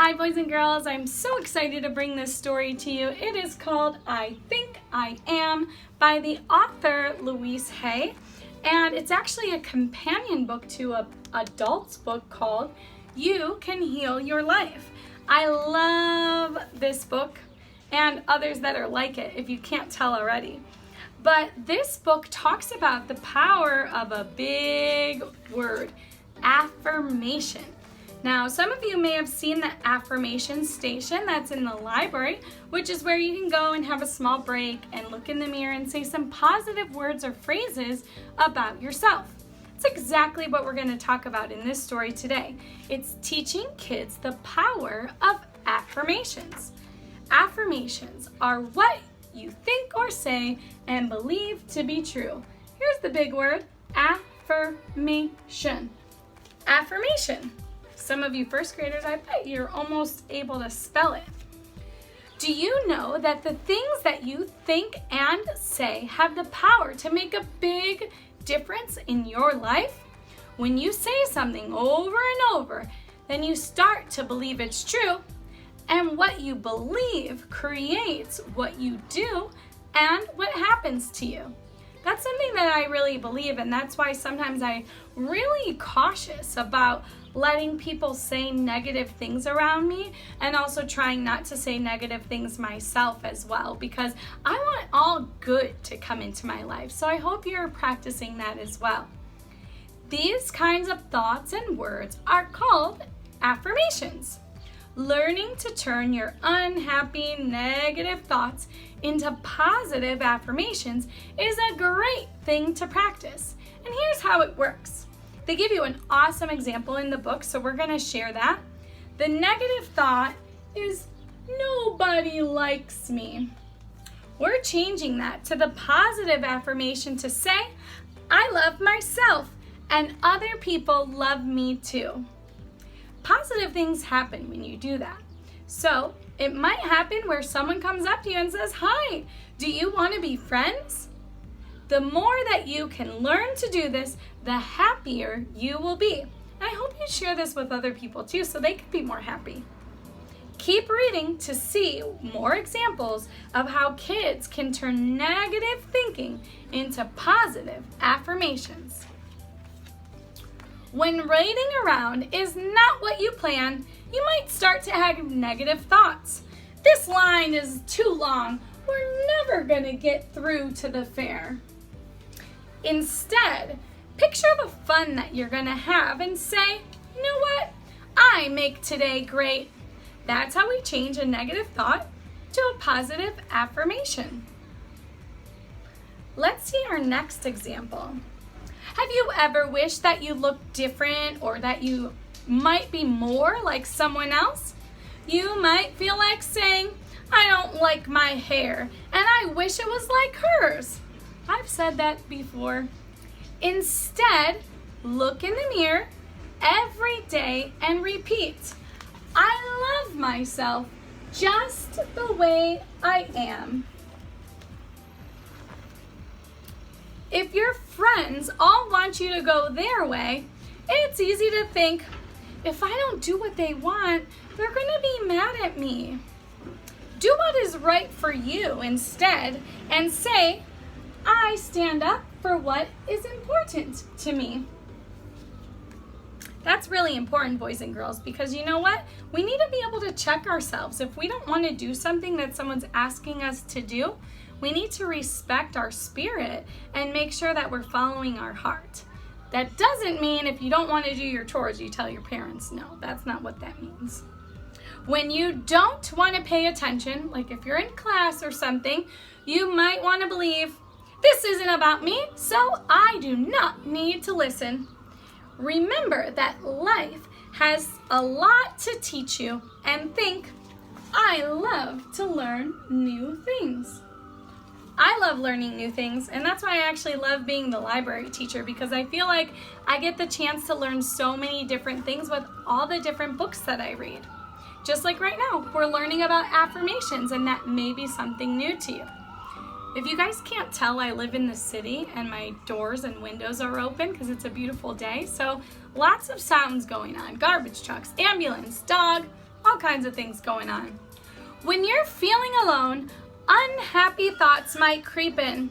Hi boys and girls, I'm so excited to bring this story to you. It is called I Think I Am by the author Louise Hay, and it's actually a companion book to an adult's book called You Can Heal Your Life. I love this book and others that are like it, if you can't tell already. But this book talks about the power of a big word, affirmation. Now, some of you may have seen the affirmation station that's in the library, which is where you can go and have a small break and look in the mirror and say some positive words or phrases about yourself. It's exactly what we're going to talk about in this story today. It's teaching kids the power of affirmations. Affirmations are what you think or say and believe to be true. Here's the big word, affirmation. Affirmation. Some of you first graders, I bet you're almost able to spell it. Do you know that the things that you think and say have the power to make a big difference in your life? When you say something over and over, then you start to believe it's true, and what you believe creates what you do and what happens to you. That's something that I really believe, and that's why sometimes I'm really cautious about letting people say negative things around me, and also trying not to say negative things myself as well, because I want all good to come into my life. So I hope you're practicing that as well. These kinds of thoughts and words are called affirmations. Learning to turn your unhappy, negative thoughts into positive affirmations is a great thing to practice. And here's how it works. They give you an awesome example in the book, so we're going to share that. The negative thought is, nobody likes me. We're changing that to the positive affirmation to say, I love myself and other people love me too. Positive things happen when you do that. So it might happen where someone comes up to you and says, hi, do you want to be friends? The more that you can learn to do this, the happier you will be. And I hope you share this with other people too, so they can be more happy. Keep reading to see more examples of how kids can turn negative thinking into positive affirmations. When raiding around is not what you plan, you might start to have negative thoughts. This line is too long. We're never going to get through to the fair. Instead, picture the fun that you're going to have and say, you know what? I make today great. That's how we change a negative thought to a positive affirmation. Let's see our next example. Have you ever wished that you looked different or that you might be more like someone else? You might feel like saying, I don't like my hair and I wish it was like hers. I've said that before. Instead, look in the mirror every day and repeat, I love myself just the way I am. If your friends all want you to go their way, it's easy to think, if I don't do what they want, they're going to be mad at me. Do what is right for you instead and say, I stand up for what is important to me. That's really important, boys and girls, because you know what? We need to be able to check ourselves. If we don't want to do something that someone's asking us to do, we need to respect our spirit and make sure that we're following our heart. That doesn't mean if you don't want to do your chores, you tell your parents. No, that's not what that means. When you don't want to pay attention, like if you're in class or something, you might want to believe, this isn't about me, so I do not need to listen. Remember that life has a lot to teach you and think, I love to learn new things. I love learning new things, and that's why I actually love being the library teacher, because I feel like I get the chance to learn so many different things with all the different books that I read. Just like right now, we're learning about affirmations, and that may be something new to you. If you guys can't tell, I live in the city and my doors and windows are open because it's a beautiful day. So lots of sounds going on. Garbage trucks, ambulance, dog, all kinds of things going on. When you're feeling alone, unhappy thoughts might creep in.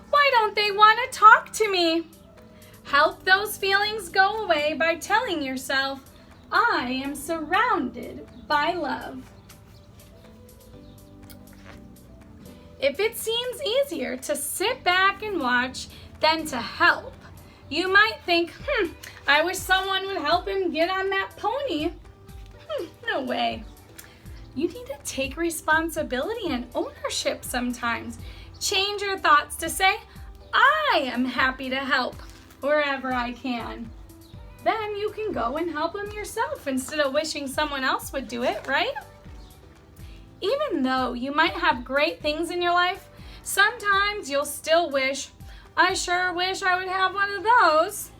Why don't they want to talk to me? Help those feelings go away by telling yourself, I am surrounded by love. If it seems easier to sit back and watch than to help, you might think, I wish someone would help him get on that pony. No way. You need to take responsibility and ownership sometimes. Change your thoughts to say, I am happy to help wherever I can. Then you can go and help him yourself instead of wishing someone else would do it, right? Even though you might have great things in your life, sometimes you'll still wish, I sure wish I would have one of those.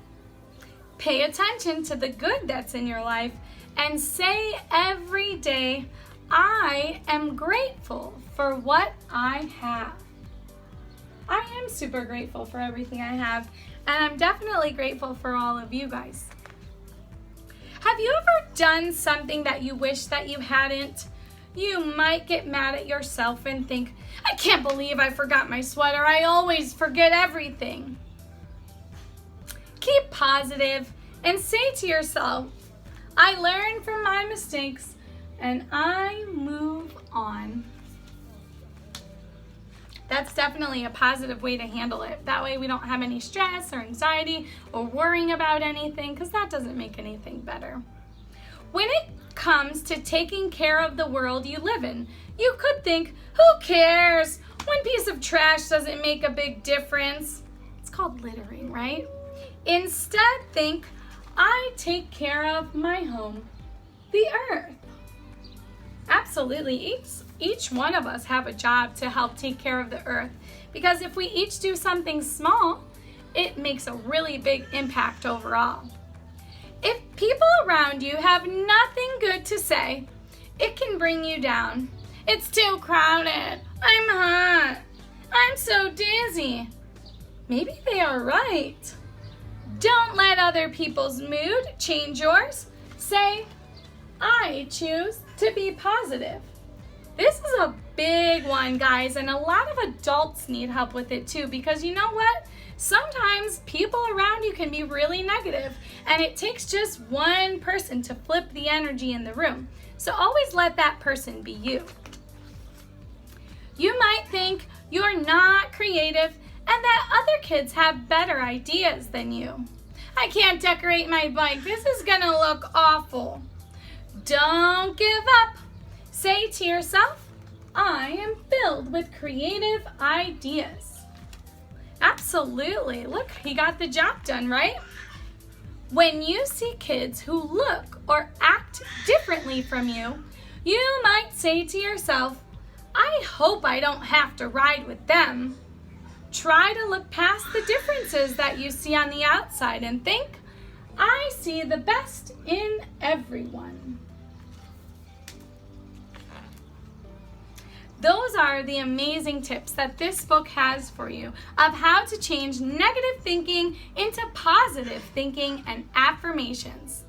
Pay attention to the good that's in your life and say every day, I am grateful for what I have. I am super grateful for everything I have, and I'm definitely grateful for all of you guys. Have you ever done something that you wish that you hadn't? You might get mad at yourself and think, I can't believe I forgot my sweater. I always forget everything. Keep positive and say to yourself, I learn from my mistakes and I move on. That's definitely a positive way to handle it. That way we don't have any stress or anxiety or worrying about anything, because that doesn't make anything better. When it comes to taking care of the world you live in, you could think, who cares? One piece of trash doesn't make a big difference. It's called littering, right? Instead, think, I take care of my home, the earth. Absolutely, each one of us have a job to help take care of the earth, because if we each do something small, it makes a really big impact overall. If people around you have nothing good to say, it can bring you down. It's too crowded. I'm hot. I'm so dizzy. Maybe they are right. Don't let other people's mood change yours. Say, I choose to be positive. This is a big one, guys, and a lot of adults need help with it too, because you know what? Sometimes people around you can be really negative, and it takes just one person to flip the energy in the room. So always let that person be you. You might think you're not creative and that other kids have better ideas than you. I can't decorate my bike. This is gonna look awful. Don't give up. Say to yourself, I am filled with creative ideas. Absolutely. Look, he got the job done, right? When you see kids who look or act differently from you, you might say to yourself, I hope I don't have to ride with them. Try to look past the differences that you see on the outside and think, I see the best in everyone. Those are the amazing tips that this book has for you of how to change negative thinking into positive thinking and affirmations.